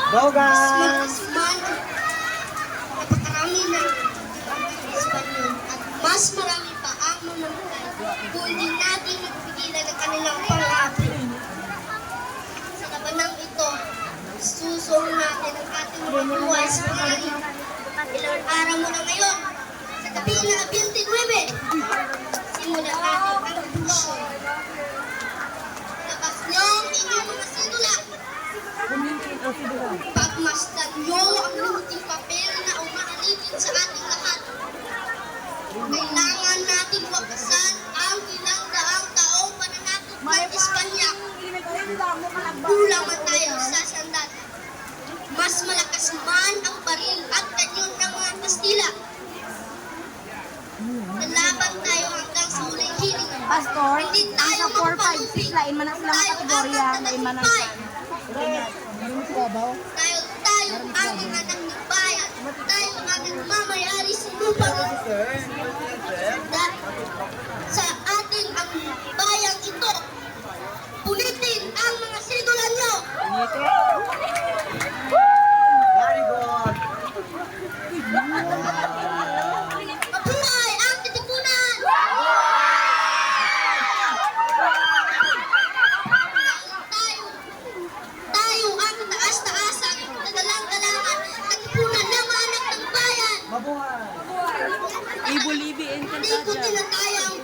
Go guys! Napakarami na Espanyol at mas marami pa ang mamamatay kung hindi natin napigilan ang kanilang pang-api. Sa labanang ito, susuong natin ang ating mga buhay sa pangalan. Ilang araw mo na ngayon, sa gabi na 29, simulan natin ang pusyo. Labas niyo ang inyong mga sidula. Pagmasdan niyo ang luting papel na umaalipin sa ating lahat. Kailangan natin wakasan ang ilang daang taong pananakot ng Espanya. Kulang man tayo sa sandata. Mas malakas man ang baril at kanyon ng mga Kastila. Lalaban tayo hanggang sa huling hiling. Pastor, Hindi ang tayo sa 4, 5, 6, lain man ang sila mga kategorya, lain man ang Tayo ang mga anak ng bayan. Tayo ang nagmamayari sa lupa. Sa atin ang bayang ito. Pulitin ang mga sidula nyo. Very good! Mabuhay ang titipunan! Tayo ang taas-taasan, nadalang-dalangan, titipunan ng mga anak ng bayan. Mabuhay! Ibulibi and Hindi ko tinatayang